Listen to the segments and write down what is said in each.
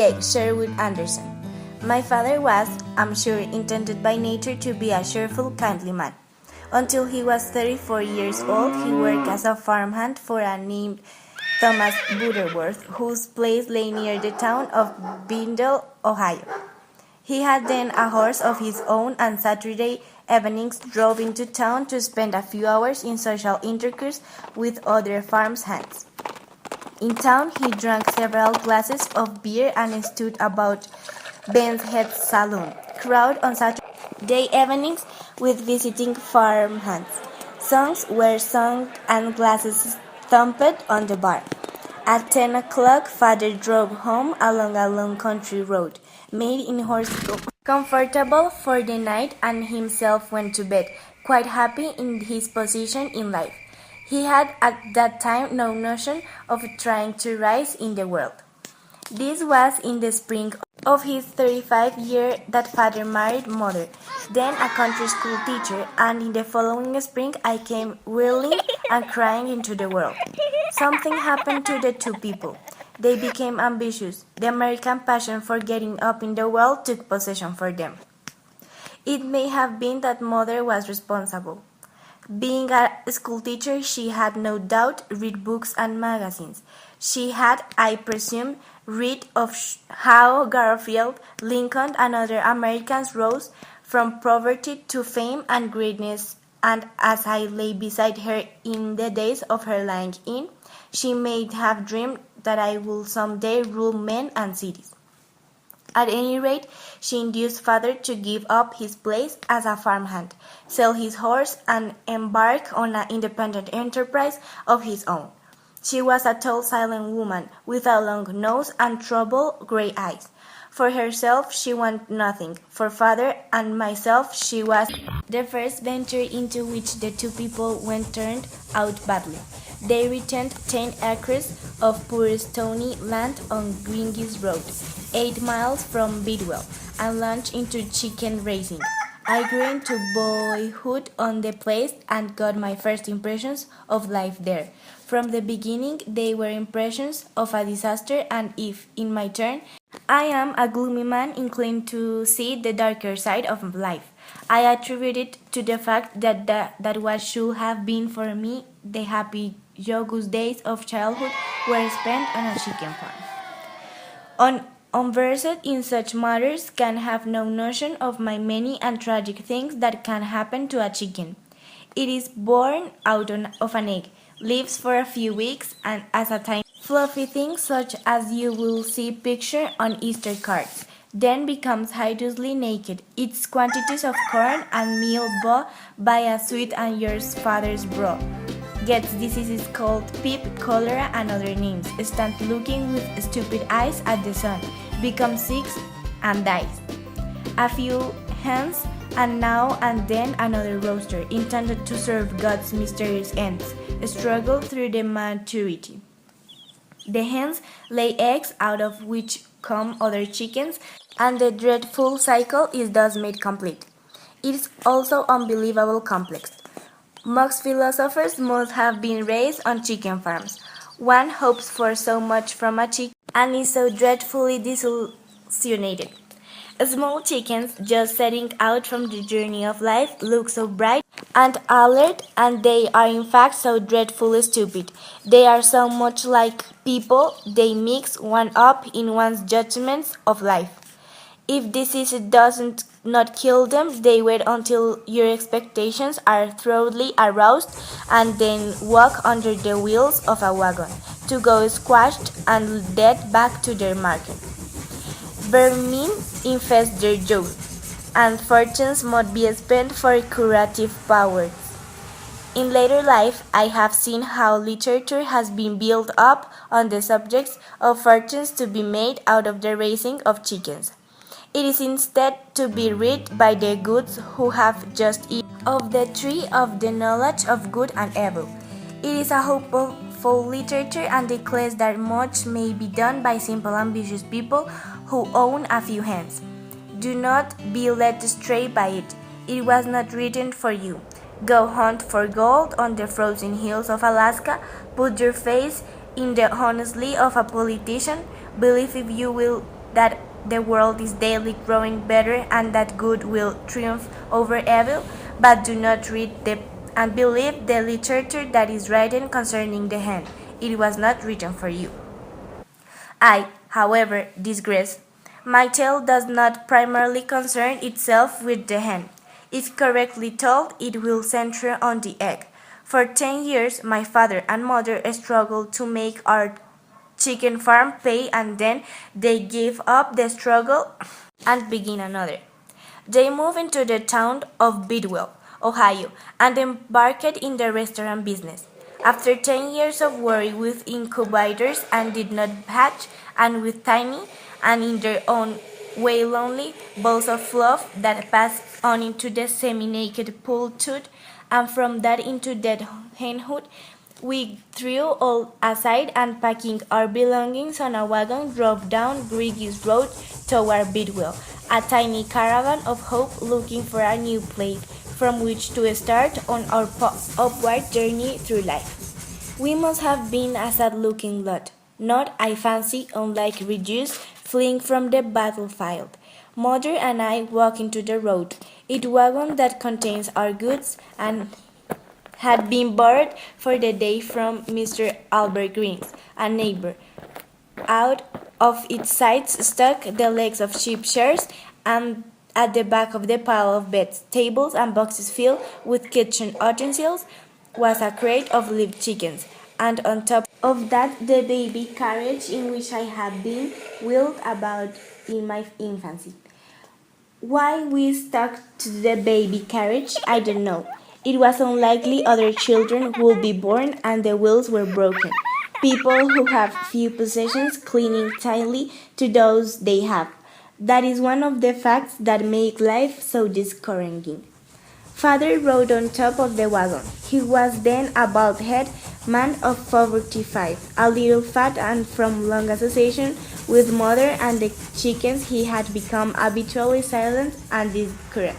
A. Sherwood Anderson. My father was, I'm sure, intended by nature to be a cheerful, kindly man. Until he was 34 years old, he worked as a farmhand for a named Thomas Butterworth, whose place lay near the town of Bindle, Ohio. He had then a horse of his own, and Saturday evenings drove into town to spend a few hours in social intercourse with other farm's hands. In town, he drank several glasses of beer and stood about Ben's Head Saloon, crowd on Saturday evenings with visiting farmhands. Songs were sung and glasses thumped on the bar. At 10 o'clock, father drove home along a long country road, made in horse comfortable for the night, and himself went to bed, quite happy in his position in life. He had at that time no notion of trying to rise in the world. This was in the spring of his 35th year that father married mother, then a country school teacher, and in the following spring I came whirling and crying into the world. Something happened to the two people. They became ambitious. The American passion for getting up in the world took possession for them. It may have been that mother was responsible. Being a schoolteacher, she had no doubt read books and magazines. She had, I presume, read of how Garfield, Lincoln, and other Americans rose from poverty to fame and greatness, and as I lay beside her in the days of her lying in, she may have dreamed that I would some day rule men and cities. At any rate, she induced father to give up his place as a farmhand, sell his horse, and embark on an independent enterprise of his own. She was a tall, silent woman, with a long nose and troubled gray eyes. For herself she wanted nothing. For father and myself she was the first venture into which the two people went turned out badly. They returned 10 acres of poor stony land on Gringis Road, 8 miles from Bidwell, and launched into chicken raising. I grew into boyhood on the place and got my first impressions of life there. From the beginning they were impressions of a disaster, and if, in my turn, I am a gloomy man inclined to see the darker side of life, I attribute it to the fact that what should have been for me the happy joyous days of childhood were spent on a chicken farm. Unversed in such matters can have no notion of my many and tragic things that can happen to a chicken. It is born out of an egg, lives for a few weeks, and as a tiny fluffy thing such as you will see pictured on Easter cards, then becomes hideously naked, eats quantities of corn and meal bought by a sweet and your father's bro, gets diseases called pip, cholera, and other names, stands looking with stupid eyes at the sun, becomes sick, and dies. A few hens, and now and then another rooster, intended to serve God's mysterious ends, struggle through the maturity. The hens lay eggs, out of which come other chickens, and the dreadful cycle is thus made complete. It is also unbelievably complex. Most philosophers must have been raised on chicken farms. One hopes for so much from a chicken and is so dreadfully disillusioned. Small chickens, just setting out from the journey of life, look so bright and alert, and they are in fact so dreadfully stupid. They are so much like people, they mix one up in one's judgments of life. If disease doesn't not kill them, they wait until your expectations are thoroughly aroused and then walk under the wheels of a wagon, to go squashed and dead back to their market. Vermin infest their jaws, and fortunes must be spent for curative powers. In later life, I have seen how literature has been built up on the subjects of fortunes to be made out of the raising of chickens. It is instead to be read by the goods who have just eaten of the tree of the knowledge of good and evil. It is a hopeful literature and declares that much may be done by simple ambitious people who own a few hens. Do not be led astray by it. It was not written for you. Go hunt for gold on the frozen hills of Alaska. Put your faith in the honesty of a politician. Believe if you will that the world is daily growing better and that good will triumph over evil, but do not read and believe the literature that is written concerning the hen. It was not written for you. I, however, digress. My tale does not primarily concern itself with the hen. If correctly told, it will center on the egg. For 10 years, my father and mother struggled to make our chicken farm pay, and then they gave up the struggle and begin another. They moved into the town of Bidwell, Ohio, and embarked in the restaurant business. After 10 years of worry with incubators and did not hatch, and with tiny and in their own way lonely balls of fluff that passed on into the semi-naked poulthood, and from that into dead henhood, we threw all aside and packing our belongings on a wagon drove down Griggy's Road toward Bidwell, a tiny caravan of hope looking for a new place from which to start on our upward journey through life. We must have been a sad-looking lot, not, I fancy, unlike reduced, fleeing from the battlefield. Mother and I walk into the road, it wagon that contains our goods and had been borrowed for the day from Mr. Albert Green's, a neighbor. Out of its sides stuck the legs of sheep shears, and at the back of the pile of beds, tables, and boxes filled with kitchen utensils was a crate of live chickens, and on top of that the baby carriage in which I had been wheeled about in my infancy. Why we stuck to the baby carriage, I don't know. It was unlikely other children would be born and the wheels were broken. People who have few possessions clinging tightly to those they have. That is one of the facts that make life so discouraging. Father rode on top of the wagon. He was then a bald-headed man of 45, a little fat, and from long association with mother and the chickens he had become habitually silent and discouraged.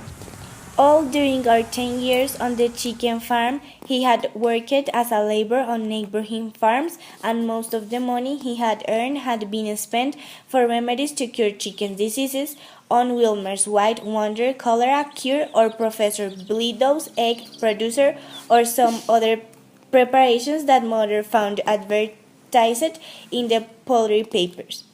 All during our 10 years on the chicken farm, he had worked as a laborer on neighboring farms, and most of the money he had earned had been spent for remedies to cure chicken diseases, on Wilmer's White Wonder Cholera Cure, or Professor Bleedow's Egg Producer, or some other preparations that mother found advertised in the poultry papers.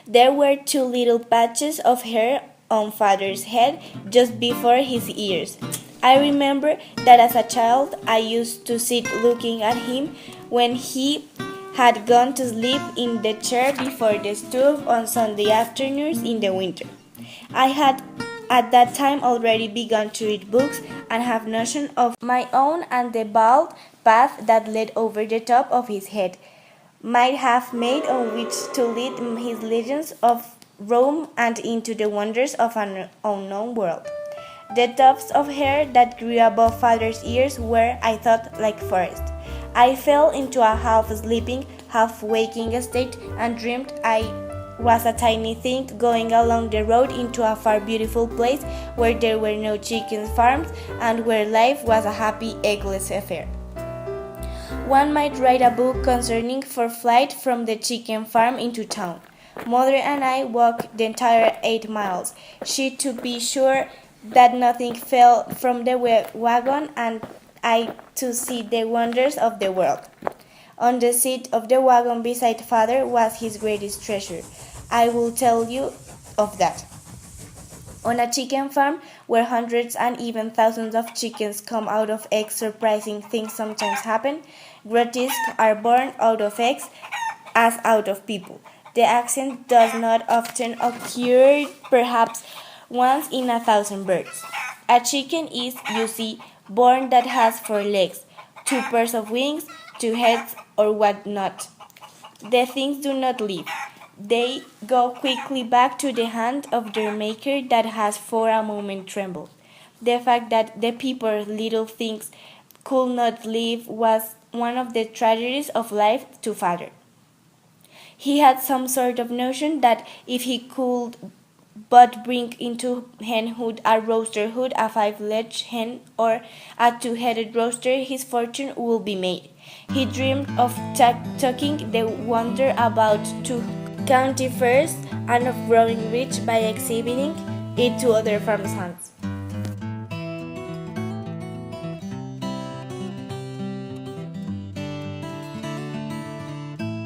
There were 2 little patches of hair on father's head just before his ears. I remember that as a child I used to sit looking at him when he had gone to sleep in the chair before the stove on Sunday afternoons in the winter. I had at that time already begun to read books and have notion of my own, and the bald path that led over the top of his head might have made on which to lead his legends of Rome and into the wonders of an unknown world. The tufts of hair that grew above father's ears were, I thought, like forest. I fell into a half-sleeping, half-waking state and dreamed I was a tiny thing going along the road into a far beautiful place where there were no chicken farms and where life was a happy, eggless affair. One might write a book concerning for flight from the chicken farm into town. Mother and I walked the entire 8 miles, she to be sure that nothing fell from the wagon, and I to see the wonders of the world. On the seat of the wagon beside father was his greatest treasure. I will tell you of that. On a chicken farm, where hundreds and even thousands of chickens come out of eggs, surprising things sometimes happen. Grotesque are born out of eggs as out of people. The accident does not often occur, perhaps once in 1,000 birds. A chicken is, you see, born that has 4 legs, 2 pairs of wings, 2 heads, or what not. The things do not live. They go quickly back to the hand of their maker that has for a moment trembled. The fact that the people's little things could not live was one of the tragedies of life to father. He had some sort of notion that if he could but bring into henhood a roasterhood, a 5-legged hen, or a 2-headed rooster, his fortune would be made. He dreamed of tucking the wonder about to county fairs and of growing rich by exhibiting it to other farmhands.